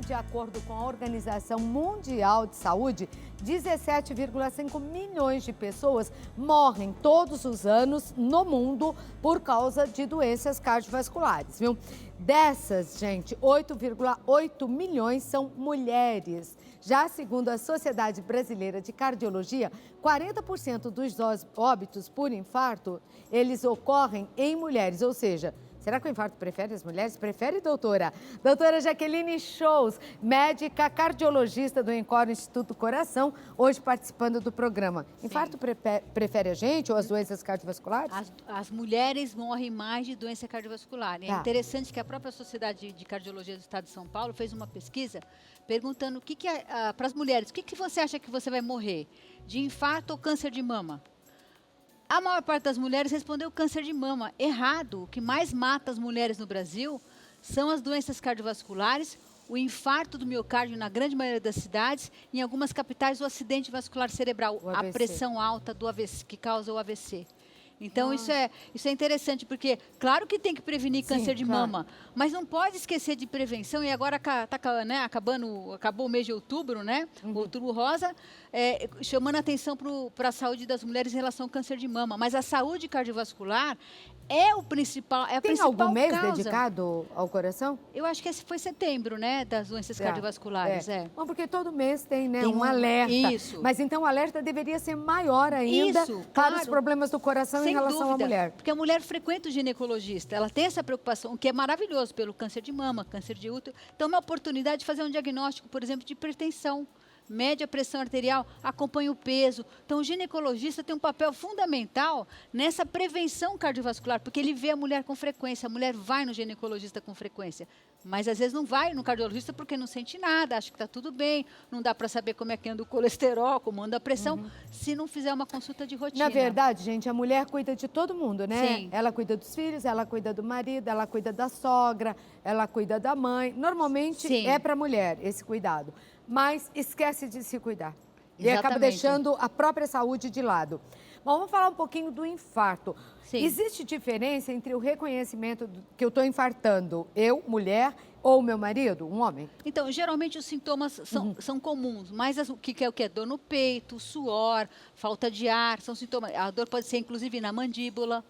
De acordo com a Organização Mundial de Saúde, 17,5 milhões de pessoas morrem todos os anos no mundo por causa de doenças cardiovasculares, viu? Dessas, gente, 8,8 milhões são mulheres. Já segundo a Sociedade Brasileira de Cardiologia, 40% dos óbitos por infarto, eles ocorrem em mulheres, ou seja, será que o infarto prefere as mulheres? Prefere, doutora? Doutora Jaqueline Shows, médica cardiologista do Encore Instituto Coração, hoje participando do programa. Sim. Infarto prefere a gente ou as doenças cardiovasculares? As mulheres morrem mais de doença cardiovascular. É interessante que a própria Sociedade de Cardiologia do Estado de São Paulo fez uma pesquisa perguntando para as mulheres, o que você acha que você vai morrer? De infarto ou câncer de mama? A maior parte das mulheres respondeu câncer de mama. Errado. O que mais mata as mulheres no Brasil são as doenças cardiovasculares, o infarto do miocárdio na grande maioria das cidades, em algumas capitais o acidente vascular cerebral, a pressão alta do AVC, que causa o AVC. Então, isso é interessante, porque claro que tem que prevenir câncer de mama, mas não pode esquecer de prevenção. E agora acabou o mês de outubro, né? Outubro rosa, chamando a atenção para a saúde das mulheres em relação ao câncer de mama. Mas a saúde cardiovascular é o principal, é a principal causa. Tem algum mês dedicado ao coração? Eu acho que esse foi setembro, né, das doenças cardiovasculares. Bom, porque todo mês tem, né, um alerta. Isso. Mas então o alerta deveria ser maior ainda para os problemas do coração em relação à mulher. Porque a mulher frequenta o ginecologista, ela tem essa preocupação, o que é maravilhoso, pelo câncer de mama, câncer de útero. Então, é uma oportunidade de fazer um diagnóstico, por exemplo, de hipertensão. Mede a pressão arterial, acompanha o peso. Então, o ginecologista tem um papel fundamental nessa prevenção cardiovascular, porque ele vê a mulher com frequência. A mulher vai no ginecologista com frequência, mas às vezes não vai no cardiologista porque não sente nada, acha que está tudo bem, não dá para saber como é que anda o colesterol, como anda a pressão, se não fizer uma consulta de rotina. Na verdade, gente, a mulher cuida de todo mundo, né? Sim. Ela cuida dos filhos, ela cuida do marido, ela cuida da sogra, ela cuida da mãe. Normalmente é para a mulher esse cuidado, mas esquece de se cuidar. E acaba deixando a própria saúde de lado. Bom, vamos falar um pouquinho do infarto. Sim. Existe diferença entre o reconhecimento que eu estou infartando, eu, mulher, ou meu marido, um homem? Então, geralmente os sintomas são comuns, mas o que é o que? É dor no peito, suor, falta de ar, são sintomas. A dor pode ser inclusive na mandíbula,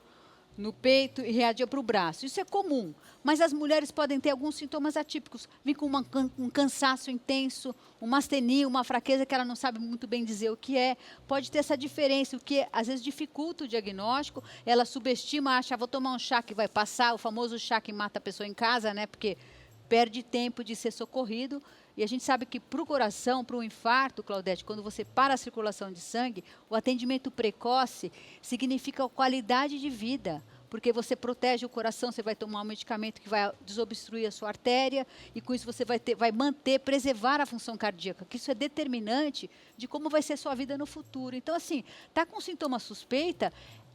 no peito e readir para o braço. Isso é comum, mas as mulheres podem ter alguns sintomas atípicos. Vir com um cansaço intenso, uma astenia, uma fraqueza que ela não sabe muito bem dizer o que é. Pode ter essa diferença, o que às vezes dificulta o diagnóstico. Ela subestima, acha, vou tomar um chá que vai passar, o famoso chá que mata a pessoa em casa, né? Porque perde tempo de ser socorrido. E a gente sabe que para o coração, para o infarto, Claudete, quando você para a circulação de sangue, o atendimento precoce significa qualidade de vida, porque você protege o coração, você vai tomar um medicamento que vai desobstruir a sua artéria e com isso você vai preservar a função cardíaca, que isso é determinante de como vai ser a sua vida no futuro. Então, assim, tá com sintoma suspeita,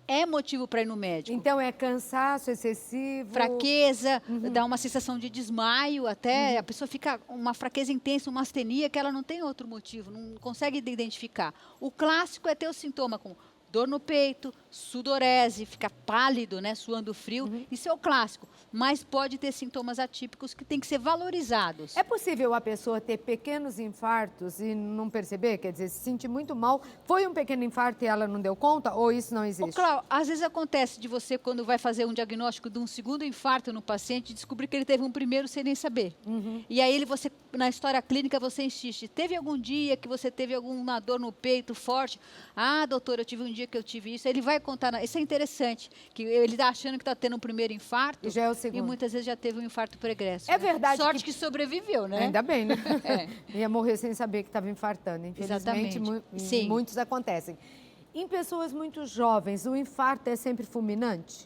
é motivo para ir no médico. Então, é cansaço excessivo? Fraqueza, dá uma sensação de desmaio até, a pessoa fica uma fraqueza intensa, uma astenia que ela não tem outro motivo, não consegue identificar. O clássico é ter o sintoma com dor no peito, sudorese, fica pálido, né, suando frio. Isso é o clássico, mas pode ter sintomas atípicos que têm que ser valorizados. É possível a pessoa ter pequenos infartos e não perceber? Quer dizer, se sentir muito mal, foi um pequeno infarto e ela não deu conta? Ou isso não existe? Claro, às vezes acontece de você, quando vai fazer um diagnóstico de um segundo infarto no paciente, descobrir que ele teve um primeiro sem nem saber. E aí você, na história clínica, você insiste. Teve algum dia que você teve alguma dor no peito forte? Ah, doutora, eu tive um dia que eu tive isso. Ele vai contar. Isso é interessante, que ele está achando que está tendo um primeiro infarto e já é o segundo. E muitas vezes já teve um infarto pregresso. É verdade. Sorte que sobreviveu, né? Ainda bem, né? Ia morrer sem saber que estava infartando. Infelizmente, muitos acontecem. Em pessoas muito jovens, o infarto é sempre fulminante?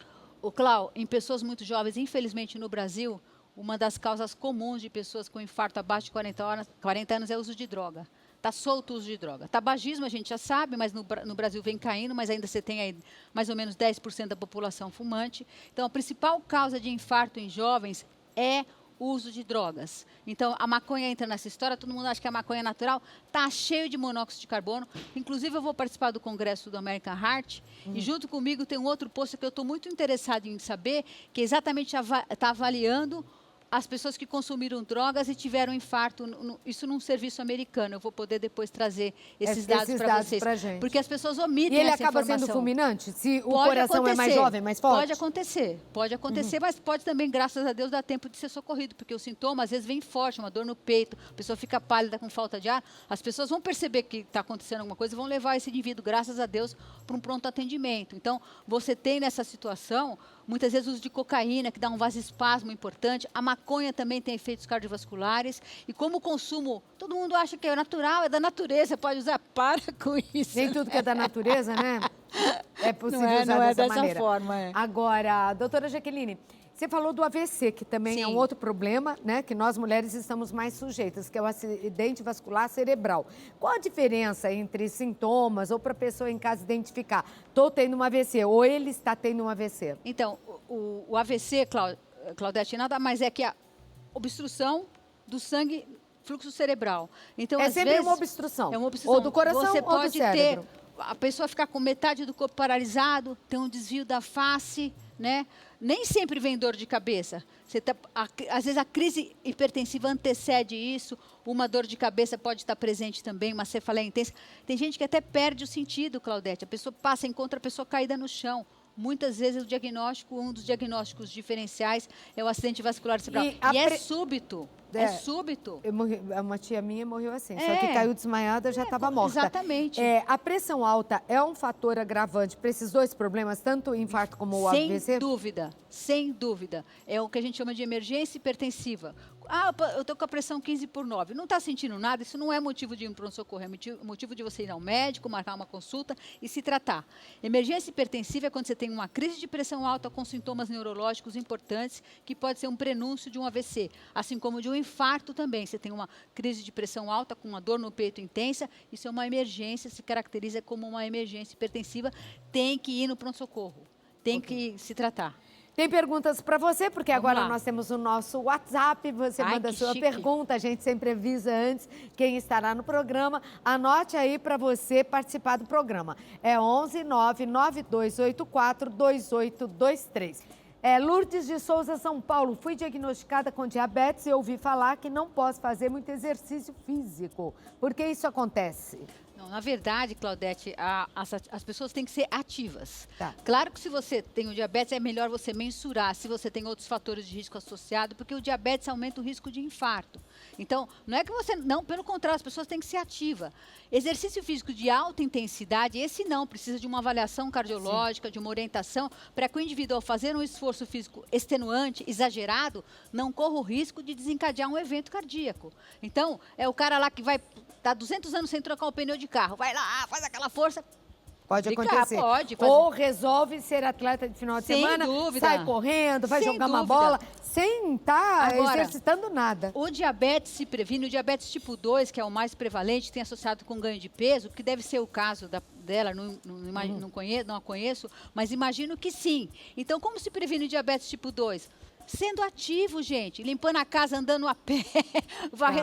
Clau, em pessoas muito jovens, infelizmente no Brasil, uma das causas comuns de pessoas com infarto abaixo de 40 anos é o uso de droga. Está solto o uso de droga. Tabagismo a gente já sabe, mas no Brasil vem caindo, mas ainda você tem aí mais ou menos 10% da população fumante. Então, a principal causa de infarto em jovens é o uso de drogas. Então, a maconha entra nessa história, todo mundo acha que a maconha é natural, está cheio de monóxido de carbono. Inclusive, eu vou participar do congresso do American Heart, e junto comigo tem um outro posto que eu estou muito interessado em saber, que exatamente está avaliando as pessoas que consumiram drogas e tiveram infarto, isso num serviço americano. Eu vou poder depois trazer esses dados para vocês. Pra gente. Porque as pessoas omitem E ele essa acaba informação. sendo fulminante? Se o Pode coração acontecer, é mais jovem, mais forte? Pode acontecer, mas pode também, graças a Deus, dar tempo de ser socorrido, porque o sintoma às vezes vem forte, uma dor no peito, a pessoa fica pálida com falta de ar, as pessoas vão perceber que está acontecendo alguma coisa e vão levar esse indivíduo, graças a Deus, para um pronto atendimento. Então, você tem nessa situação, muitas vezes, uso de cocaína, que dá um vasoespasmo importante, a maconha também tem efeitos cardiovasculares, e como o consumo, todo mundo acha que é natural, é da natureza, pode usar, para com isso. Nem tudo que é da natureza, né? É possível usar não é dessa dessa maneira. forma, é. Agora, doutora Jaqueline, você falou do AVC, que também é um Sim. outro problema, né? Que nós mulheres estamos mais sujeitas, que é o acidente vascular cerebral. Qual a diferença entre sintomas ou para a pessoa em casa identificar? Estou tendo um AVC ou ele está tendo um AVC? Então, o AVC, Claudete, nada mais é que a obstrução do sangue, fluxo cerebral. Então, É às sempre vezes, uma obstrução. É uma obstrução. Ou do coração Você ou do pode cérebro. ter a pessoa ficar com metade do corpo paralisado, ter um desvio da face, né? Nem sempre vem dor de cabeça. Às vezes a crise hipertensiva antecede isso, uma dor de cabeça pode estar presente também, uma cefaleia intensa. Tem gente que até perde o sentido, Claudete. A pessoa passa, encontra a pessoa caída no chão. Muitas vezes o diagnóstico, um dos diagnósticos diferenciais é o acidente vascular cerebral. E é súbito. É súbito. Uma tia minha morreu assim, só que caiu desmaiada, já estava morta. Exatamente. A pressão alta é um fator agravante para esses dois problemas, tanto o infarto como o AVC? Sem dúvida, sem dúvida. É o que a gente chama de emergência hipertensiva. Ah, eu estou com a pressão 15/9. Não está sentindo nada? Isso não é motivo de ir para um socorro, é motivo de você ir ao médico, marcar uma consulta e se tratar. Emergência hipertensiva é quando você tem uma crise de pressão alta com sintomas neurológicos importantes, que pode ser um prenúncio de um AVC, assim como de um infarto também. Você tem uma crise de pressão alta com uma dor no peito intensa, isso é uma emergência, se caracteriza como uma emergência hipertensiva, tem que ir no pronto-socorro, tem que se tratar. Tem perguntas para você, porque Vamos agora lá. nós temos o nosso WhatsApp, você manda a que sua chique. pergunta, a gente sempre avisa antes quem estará no programa. Anote aí para você participar do programa. É 11 99284 2823. Lourdes de Souza, São Paulo. Fui diagnosticada com diabetes e ouvi falar que não posso fazer muito exercício físico. Por que isso acontece? Não, na verdade, Claudete, as pessoas têm que ser ativas. Tá. Claro que se você tem o diabetes, é melhor você mensurar se você tem outros fatores de risco associados, porque o diabetes aumenta o risco de infarto. Então, não é que você... Não, pelo contrário, as pessoas têm que ser ativas. Exercício físico de alta intensidade, esse não, precisa de uma avaliação cardiológica, de uma orientação, para que o indivíduo, ao fazer um esforço físico extenuante, exagerado, não corra o risco de desencadear um evento cardíaco. Então, é o cara lá que vai... Está 200 anos sem trocar o pneu de carro. Vai lá, faz aquela força. Pode Ficar, acontecer. pode fazer. Ou resolve ser atleta de final de Sem semana, dúvida. sai correndo, vai Sem jogar uma dúvida. bola, sem estar Agora, exercitando nada. O diabetes se previne, o diabetes tipo 2, que é o mais prevalente, tem associado com ganho de peso, que deve ser o caso dela, não a conheço, mas imagino que sim. Então, como se previne o diabetes tipo 2? Sendo ativo, gente, limpando a casa, andando a pé,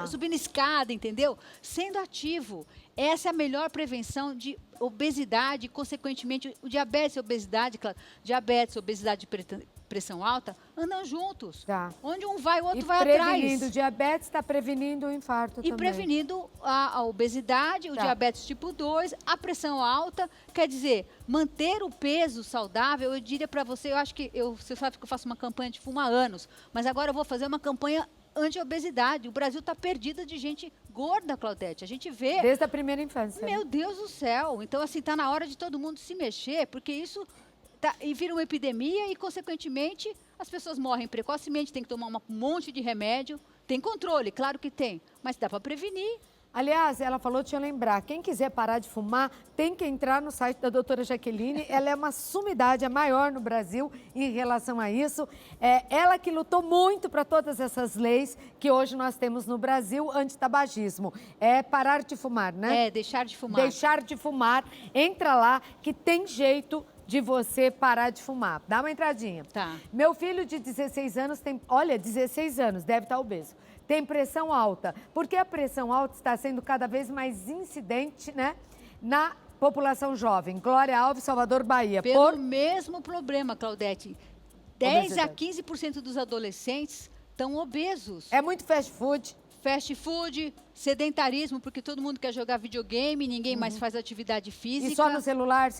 subindo escada, entendeu? Sendo ativo. Essa é a melhor prevenção de obesidade, consequentemente, o diabetes e a obesidade, claro, diabetes, obesidade e pressão alta, andam juntos. Tá. Onde um vai, o outro E vai atrás. prevenindo o diabetes, está prevenindo o infarto E também. prevenindo a obesidade, o Tá. diabetes tipo 2, a pressão alta. Quer dizer, manter o peso saudável, eu diria para você, eu acho que, você sabe que eu faço uma campanha de fumo há anos, mas agora eu vou fazer uma campanha anti-obesidade. O Brasil está perdido de gente gorda, Claudete. A gente vê... Desde a primeira infância. Meu Deus do céu. Então, assim, está na hora de todo mundo se mexer, porque isso... e vira uma epidemia e, consequentemente, as pessoas morrem precocemente, tem que tomar um monte de remédio. Tem controle, claro que tem, mas dá para prevenir. Aliás, ela falou, deixa eu lembrar, quem quiser parar de fumar, tem que entrar no site da doutora Jaqueline. Ela é uma sumidade, a maior no Brasil em relação a isso. Ela que lutou muito para todas essas leis que hoje nós temos no Brasil, antitabagismo. É parar de fumar, né? É, deixar de fumar. Deixar de fumar. Entra lá que tem jeito de você parar de fumar. Dá uma entradinha. Tá. Meu filho de 16 anos tem... Olha, 16 anos, deve estar obeso. Tem pressão alta. Porque a pressão alta está sendo cada vez mais incidente, né? Na população jovem. Glória Alves, Salvador, Bahia. Pelo mesmo problema, Claudete. 10 a Obesidade. 15% dos adolescentes estão obesos. É muito fast food. Fast food, sedentarismo, porque todo mundo quer jogar videogame, ninguém mais faz atividade física. E só no celular?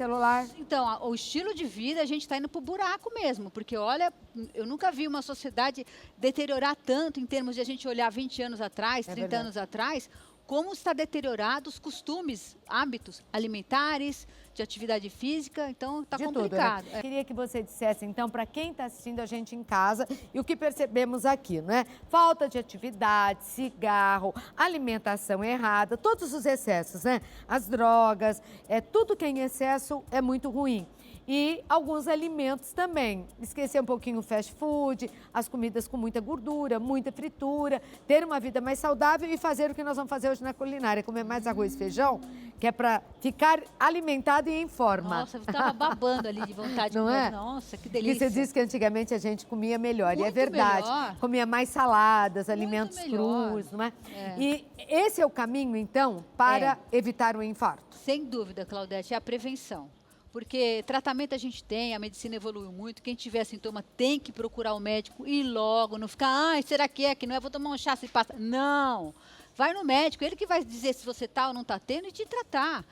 Então, o estilo de vida, a gente está indo para o buraco mesmo, porque, olha, eu nunca vi uma sociedade deteriorar tanto em termos de a gente olhar 20 anos atrás, 30 anos atrás, como está deteriorado os costumes, hábitos alimentares, de atividade física, então está complicado. Tudo, né? Queria que você dissesse, então, para quem está assistindo a gente em casa e o que percebemos aqui, né? Falta de atividade, cigarro, alimentação errada, todos os excessos, né? As drogas, tudo que é em excesso é muito ruim. E alguns alimentos também. Esquecer um pouquinho o fast food, as comidas com muita gordura, muita fritura, ter uma vida mais saudável e fazer o que nós vamos fazer hoje na culinária, comer mais arroz e feijão, que é para ficar alimentado e em forma. Nossa, eu estava babando ali de vontade. Não é? Nossa, que delícia. E você disse que antigamente a gente comia melhor, Muito e é verdade. melhor. Comia mais saladas, Muito alimentos melhor. crus, não é? E esse é o caminho, então, para evitar o infarto? Sem dúvida, Claudete, é a prevenção. Porque tratamento a gente tem, a medicina evoluiu muito. Quem tiver sintoma tem que procurar o médico e logo, não ficar, ai, será que não é? Vou tomar um chá se passa. Não! Vai no médico, ele que vai dizer se você está ou não está tendo e te tratar.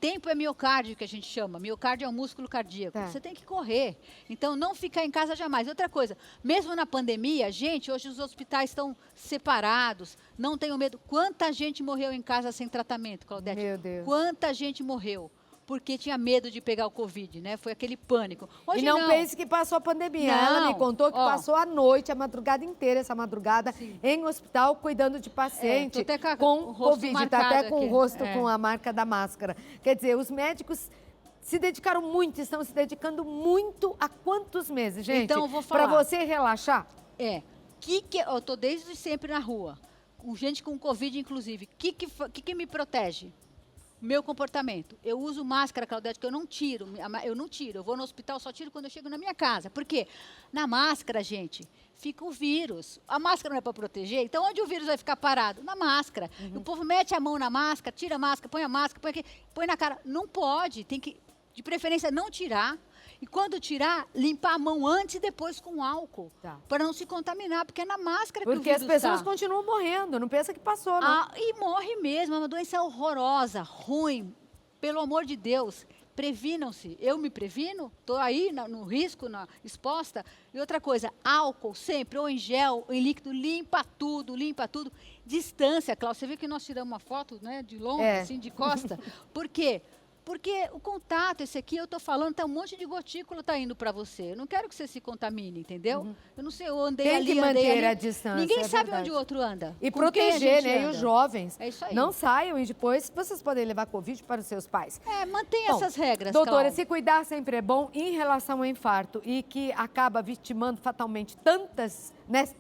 Tempo é miocárdio, que a gente chama. Miocárdio é um músculo cardíaco. Você tem que correr. Então, não ficar em casa jamais. Outra coisa, mesmo na pandemia, gente, hoje os hospitais estão separados. Não tenham medo. Quanta gente morreu em casa sem tratamento, Claudete? Meu Deus. Quanta gente morreu? Porque tinha medo de pegar o Covid, né? Foi aquele pânico. Hoje e não pense que passou a pandemia. Não. Ela me contou que passou a noite, a madrugada inteira, essa madrugada, em hospital, cuidando de paciente com Covid. Está até com o rosto com a marca da máscara. Quer dizer, os médicos se dedicaram muito, estão se dedicando muito há quantos meses, gente? Então, eu vou falar. Para você relaxar? Eu estou desde sempre na rua, com gente com Covid, inclusive. O que me protege? Meu comportamento. Eu uso máscara, Claudete, que eu não tiro. Eu vou no hospital, só tiro quando eu chego na minha casa. Por quê? Na máscara, gente, fica o vírus. A máscara não é para proteger? Então, onde o vírus vai ficar parado? Na máscara. O povo mete a mão na máscara, tira a máscara, põe aqui, põe na cara. Não pode. Tem que, de preferência, não tirar. E quando tirar, limpar a mão antes e depois com álcool. Para não se contaminar, porque é na máscara que o vírus Porque as pessoas continuam morrendo, não pensa que passou, não. E morre mesmo, é uma doença horrorosa, ruim. Pelo amor de Deus, previnam-se. Eu me previno, estou aí no risco, exposta. E outra coisa, álcool sempre, ou em gel, ou em líquido, limpa tudo. Distância, Cláudia, você viu que nós tiramos uma foto, né, de longe, assim, de costa? Por quê? Porque o contato, esse aqui, eu estou falando, tá um monte de gotícula está indo para você. Eu não quero que você se contamine, entendeu? Eu não sei, eu andei Tem ali, que manter andei ali. a distância. Ninguém sabe verdade. onde o outro anda. E Com proteger, quem a gente né? E anda. os jovens. É isso aí. Não saiam e depois vocês podem levar Covid para os seus pais. Mantenha essas regras, doutora, Cláudia. se cuidar sempre é bom em relação ao infarto e que acaba vitimando fatalmente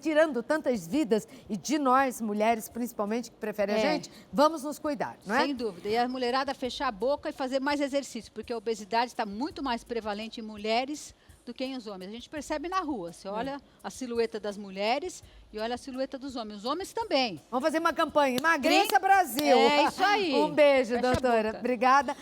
tirando tantas vidas e de nós, mulheres principalmente, que preferem a gente, vamos nos cuidar, não é? Sem dúvida. E a mulherada fechar a boca e fazer mais exercício, porque a obesidade está muito mais prevalente em mulheres do que em os homens. A gente percebe na rua. Você olha a silhueta das mulheres e olha a silhueta dos homens. Os homens também. Vamos fazer uma campanha. Emagreça Brasil. É isso aí. Um beijo, Fecha a doutora. boca. Obrigada.